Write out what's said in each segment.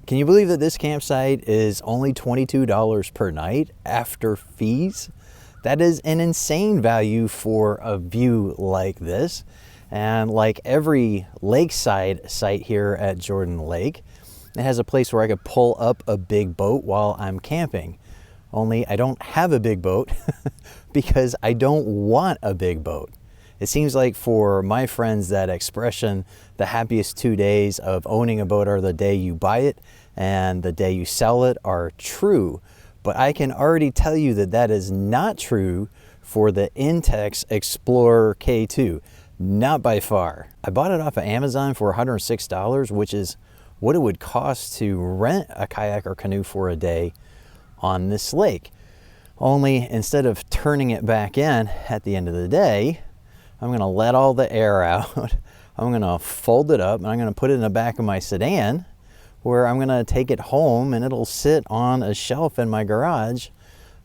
Can you believe that this campsite is only $22 per night after fees? That is an insane value for a view like this. And like every lakeside site here at Jordan Lake, it has a place where I could pull up a big boat while I'm camping. Only I don't have a big boat because I don't want a big boat. It seems like for my friends that expression, the happiest 2 days of owning a boat are the day you buy it and the day you sell it are true. But I can already tell you that that is not true for the Intex Explorer K2. Not by far. I bought it off of Amazon for $106, which is what it would cost to rent a kayak or canoe for a day on this lake. Only instead of turning it back in at the end of the day, I'm gonna let all the air out. I'm gonna fold it up and I'm gonna put it in the back of my sedan where I'm gonna take it home and it'll sit on a shelf in my garage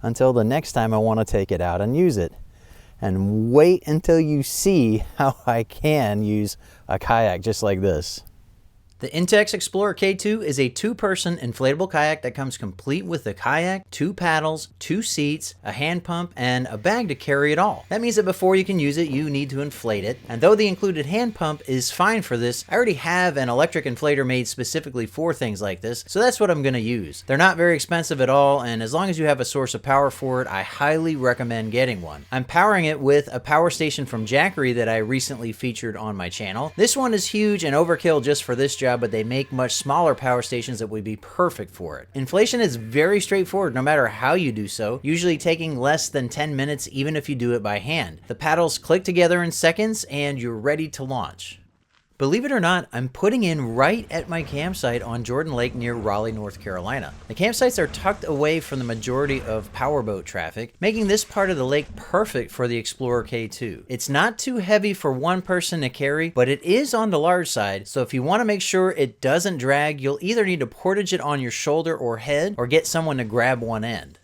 until the next time I wanna take it out and use it. And wait until you see how I can use a kayak just like this. The Intex Explorer K2 is a two-person inflatable kayak that comes complete with a kayak, 2 paddles, 2 seats, a hand pump, and a bag to carry it all. That means that before you can use it, you need to inflate it. And though the included hand pump is fine for this, I already have an electric inflator made specifically for things like this, so that's what I'm going to use. They're not very expensive at all, and as long as you have a source of power for it, I highly recommend getting one. I'm powering it with a power station from Jackery that I recently featured on my channel. This one is huge and overkill just for this job, but they make much smaller power stations that would be perfect for it. Inflation is very straightforward no matter how you do so, usually taking less than 10 minutes even if you do it by hand. The paddles click together in seconds and you're ready to launch. Believe it or not, I'm putting in right at my campsite on Jordan Lake near Raleigh, North Carolina. The campsites are tucked away from the majority of powerboat traffic, making this part of the lake perfect for the Explorer K2. It's not too heavy for one person to carry, but it is on the large side, so if you want to make sure it doesn't drag, you'll either need to portage it on your shoulder or head, or get someone to grab one end.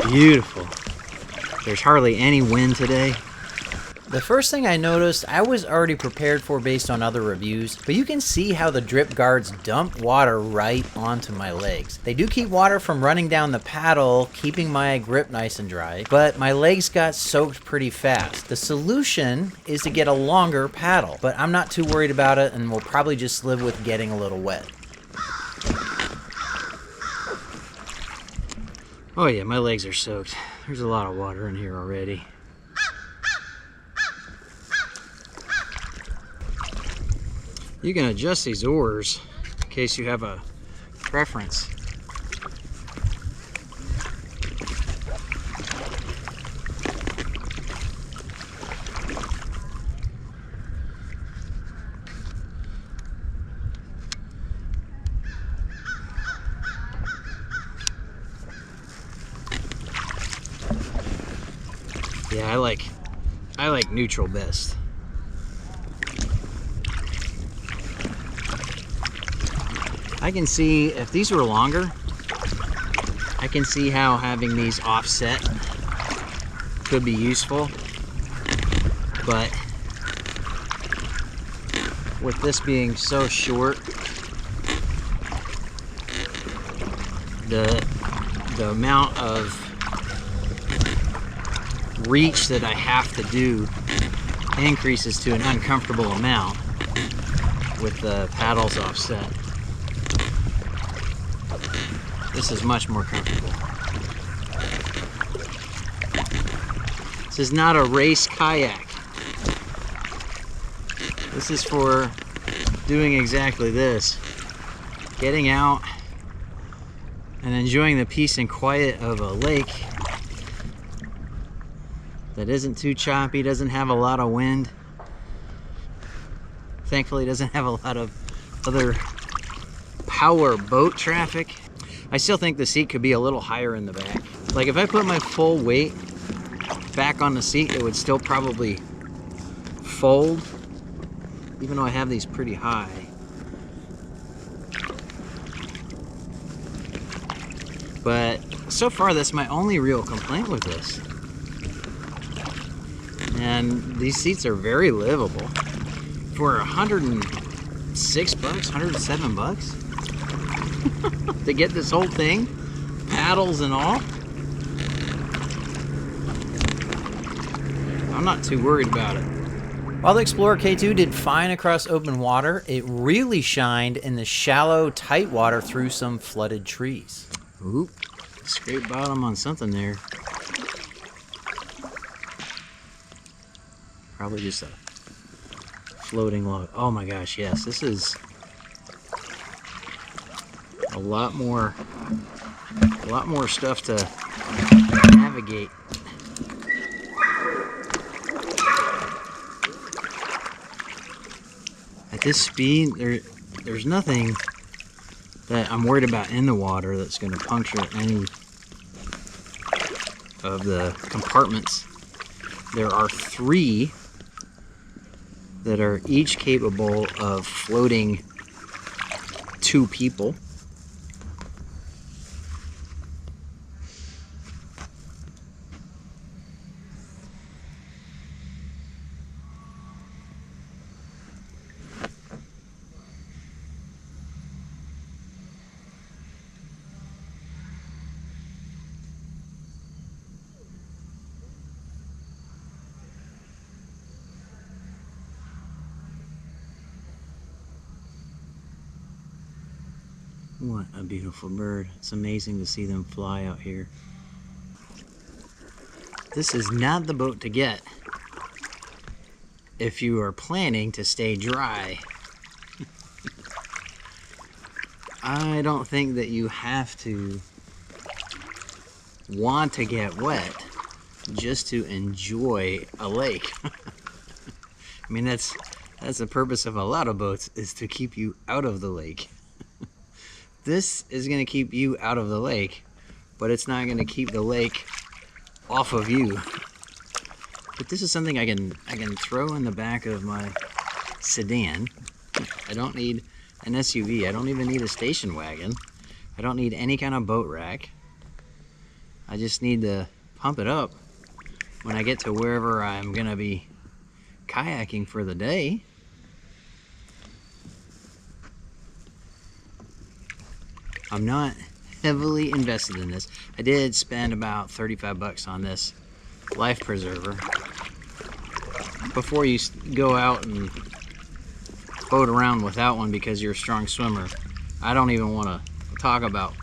Beautiful. There's hardly any wind today. The first thing I noticed, I was already prepared for based on other reviews, but you can see how the drip guards dump water right onto my legs. They do keep water from running down the paddle, keeping my grip nice and dry, but my legs got soaked pretty fast. The solution is to get a longer paddle, but I'm not too worried about it and will probably just live with getting a little wet. Oh yeah, my legs are soaked. There's a lot of water in here already. You can adjust these oars in case you have a preference. Yeah, I like neutral best. I can see if these were longer, I can see how having these offset could be useful, but with this being so short, the amount of reach that I have to do increases to an uncomfortable amount with the paddles offset. This is much more comfortable. This is not a race kayak. This is for doing exactly this. Getting out and enjoying the peace and quiet of a lake that isn't too choppy, doesn't have a lot of wind. Thankfully, doesn't have a lot of other power boat traffic. I still think the seat could be a little higher in the back. Like if I put my full weight back on the seat, it would still probably fold, even though I have these pretty high. But so far, that's my only real complaint with this. And these seats are very livable. For $106, $107 to get this whole thing, paddles and all, I'm not too worried about it. While the Explorer K2 did fine across open water, it really shined in the shallow, tight water through some flooded trees. Oop, scrape bottom on something there. Probably just a floating log. Oh my gosh, yes, this is a lot more stuff to navigate. At this speed, there's nothing that I'm worried about in the water that's going to puncture any of the compartments. There are 3 that are each capable of floating 2 people. What a beautiful bird. It's amazing to see them fly out here. This is not the boat to get if you are planning to stay dry. I don't think that you have to want to get wet just to enjoy a lake. I mean, that's the purpose of a lot of boats, is to keep you out of the lake. This is going to keep you out of the lake, but it's not going to keep the lake off of you. But this is something I can throw in the back of my sedan. I don't need an SUV. I don't even need a station wagon. I don't need any kind of boat rack. I just need to pump it up when I get to wherever I'm going to be kayaking for the day. I'm not heavily invested in this. I did spend about $35 on this life preserver. Before you go out and boat around without one because you're a strong swimmer, I don't even want to talk about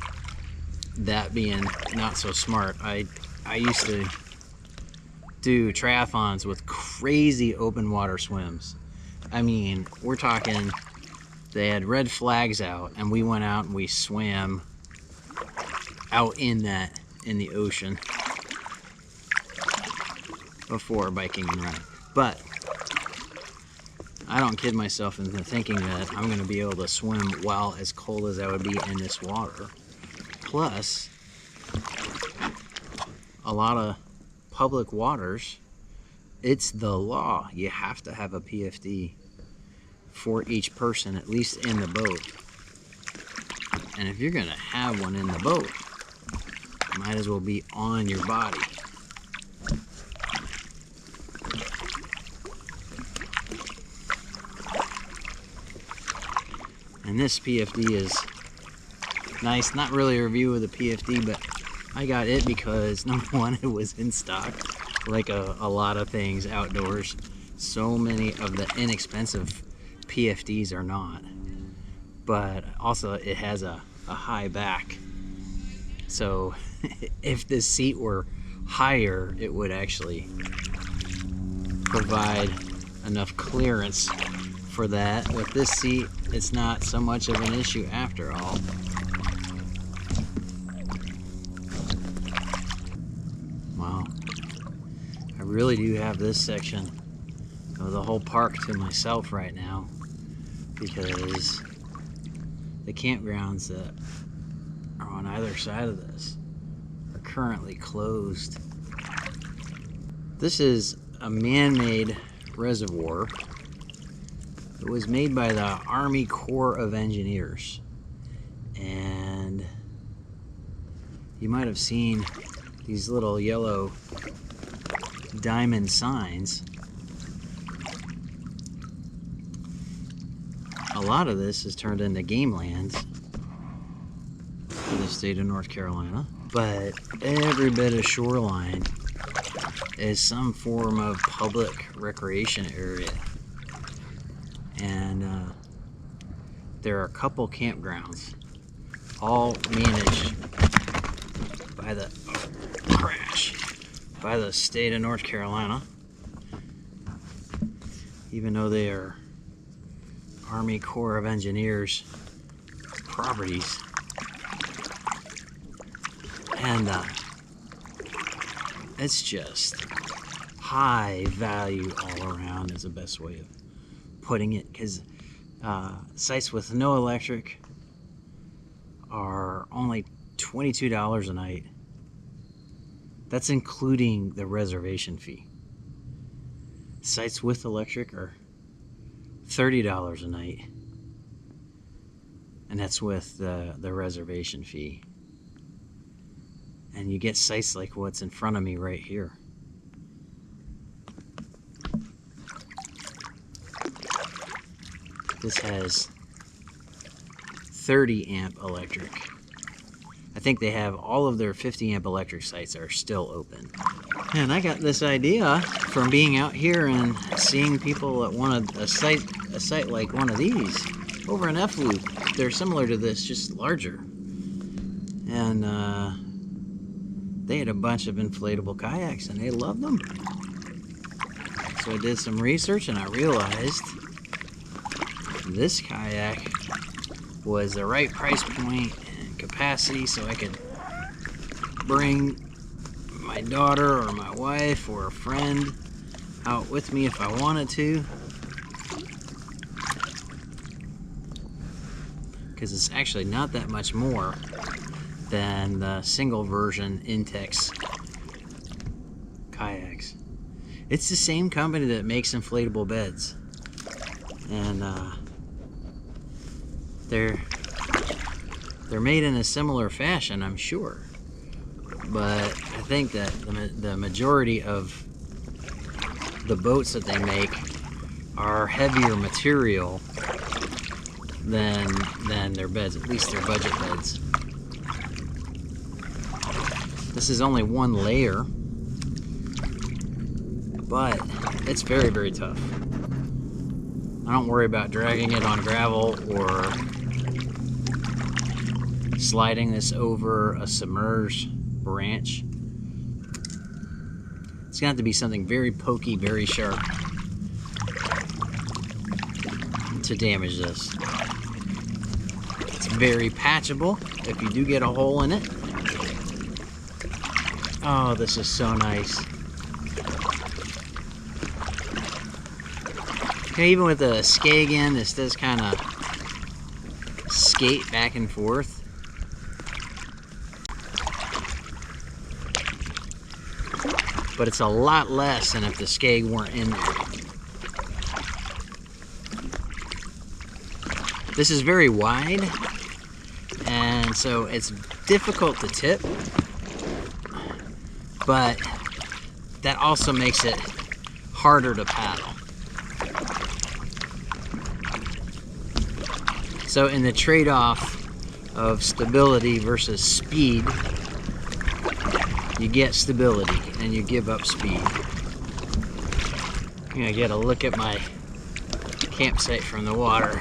that being not so smart. I used to do triathlons with crazy open water swims. I mean, we're talking, they had red flags out and we went out and we swam out in the ocean before biking and running. But I don't kid myself into thinking that I'm going to be able to swim while as cold as I would be in this water. Plus, a lot of public waters, it's the law. You have to have a PFD for each person, at least in the boat. And if you're going to have one in the boat, it might as well be on your body. And this PFD is nice. Not really a review of the PFD, but I got it because, number one, it was in stock, like a lot of things outdoors. So many of the inexpensive PFDs are not. But also it has a high back. So if this seat were higher, it would actually provide enough clearance for that. With this seat, it's not so much of an issue after all. Wow. I really do have this section of the whole park to myself right now, because the campgrounds that are on either side of this are currently closed. This is a man-made reservoir. It was made by the Army Corps of Engineers. And you might have seen these little yellow diamond signs. A lot of this is turned into game lands for the state of North Carolina, but every bit of shoreline is some form of public recreation area. And there are a couple campgrounds, all managed by the by the state of North Carolina, even though they are Army Corps of Engineers properties. And it's just high value all around is the best way of putting it, because sites with no electric are only $22 a night. That's including the reservation fee. Sites with electric are $30 a night, and that's with the reservation fee. And you get sites like what's in front of me right here. This has 30 amp electric. I think they have all of their 50 amp electric sites are still open. And I got this idea from being out here and seeing people at a site like one of these over in F Loop. They're similar to this, just larger. And they had a bunch of inflatable kayaks and they loved them. So I did some research and I realized this kayak was the right price point and capacity, so I could bring my daughter or my wife or a friend out with me if I wanted to, because it's actually not that much more than the single version Intex kayaks. It's the same company that makes inflatable beds, and they're made in a similar fashion, I'm sure. But I think that the majority of the boats that they make are heavier material than their beds, at least their budget beds. This is only one layer, but it's very, very tough. I don't worry about dragging it on gravel or sliding this over a submerged branch. It's gonna have to be something very pokey, very sharp to damage this. It's very patchable if you do get a hole in it. Oh, this is so nice. Okay, even with the skeg in, this does kind of skate back and forth. But it's a lot less than if the skeg weren't in there. This is very wide, and so it's difficult to tip, but that also makes it harder to paddle. So in the trade-off of stability versus speed, you get stability and you give up speed. I'm gonna get a look at my campsite from the water.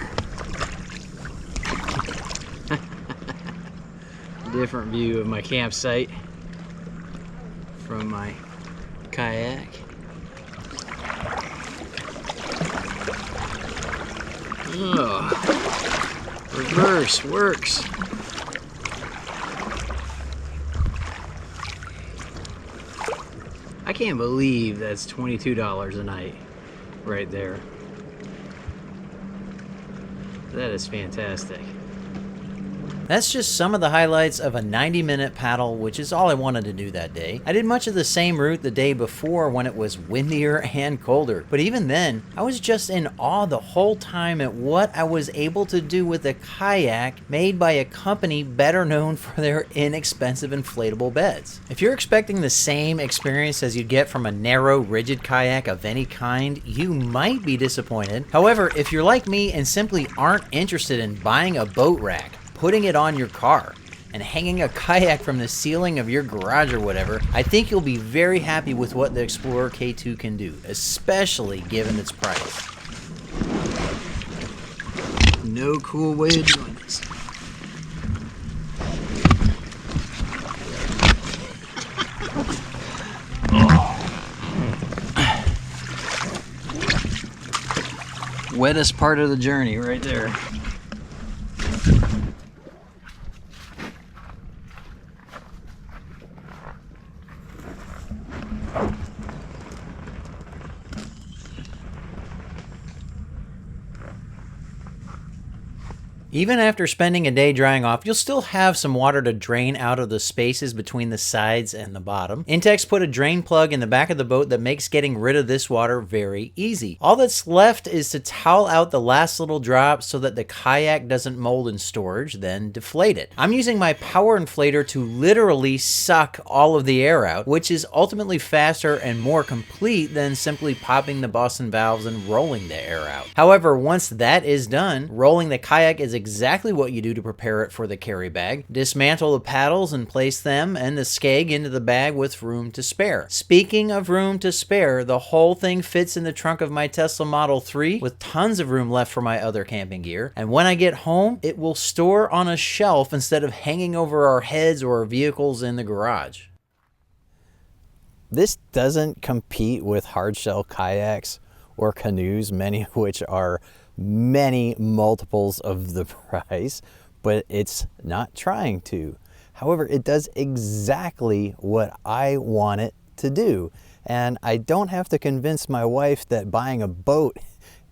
Different view of my campsite from my kayak. Oh, reverse works. I can't believe that's $22 a night right there. That is fantastic. That's just some of the highlights of a 90-minute paddle, which is all I wanted to do that day. I did much of the same route the day before when it was windier and colder, but even then, I was just in awe the whole time at what I was able to do with a kayak made by a company better known for their inexpensive inflatable beds. If you're expecting the same experience as you'd get from a narrow, rigid kayak of any kind, you might be disappointed. However, if you're like me and simply aren't interested in buying a boat rack, putting it on your car, and hanging a kayak from the ceiling of your garage or whatever, I think you'll be very happy with what the Explorer K2 can do, especially given its price. No cool way of doing this. Wettest part of the journey right there. Even after spending a day drying off, you'll still have some water to drain out of the spaces between the sides and the bottom. Intex put a drain plug in the back of the boat that makes getting rid of this water very easy. All that's left is to towel out the last little drop so that the kayak doesn't mold in storage, then deflate it. I'm using my power inflator to literally suck all of the air out, which is ultimately faster and more complete than simply popping the Boston valves and rolling the air out. However, once that is done, rolling the kayak is exactly what you do to prepare it for the carry bag. Dismantle the paddles and place them and the skeg into the bag with room to spare. Speaking of room to spare, the whole thing fits in the trunk of my Tesla Model 3 with tons of room left for my other camping gear. And when I get home, it will store on a shelf instead of hanging over our heads or our vehicles in the garage. This doesn't compete with hardshell kayaks or canoes, many of which are many multiples of the price, but it's not trying to. However, it does exactly what I want it to do. And I don't have to convince my wife that buying a boat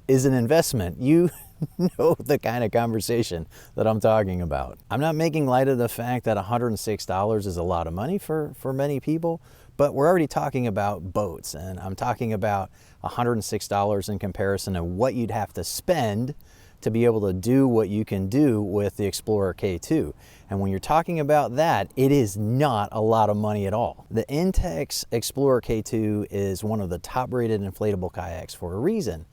is an investment. You know the kind of conversation that I'm talking about. I'm not making light of the fact that $106 is a lot of money for many people, but we're already talking about boats, and I'm talking about $106 in comparison to what you'd have to spend to be able to do what you can do with the Explorer K2. And when you're talking about that, it is not a lot of money at all. The Intex Explorer K2 is one of the top-rated inflatable kayaks for a reason.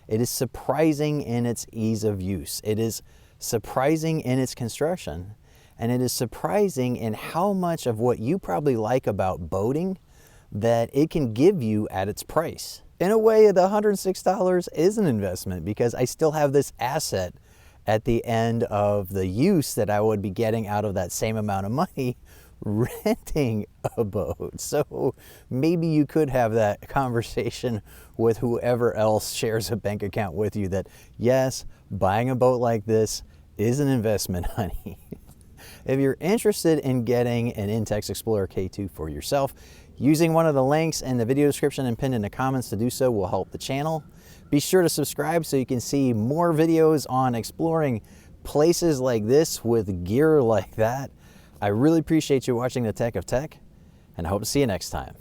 It is surprising in its ease of use. It is surprising in its construction. And it is surprising in how much of what you probably like about boating that it can give you at its price. In a way, the $106 is an investment because I still have this asset at the end of the use that I would be getting out of that same amount of money renting a boat. So maybe you could have that conversation with whoever else shares a bank account with you that, yes, buying a boat like this is an investment, honey. If you're interested in getting an Intex Explorer K2 for yourself, using one of the links in the video description and pinned in the comments to do so will help the channel. Be sure to subscribe so you can see more videos on exploring places like this with gear like that. I really appreciate you watching The Tech of Tech, and I hope to see you next time.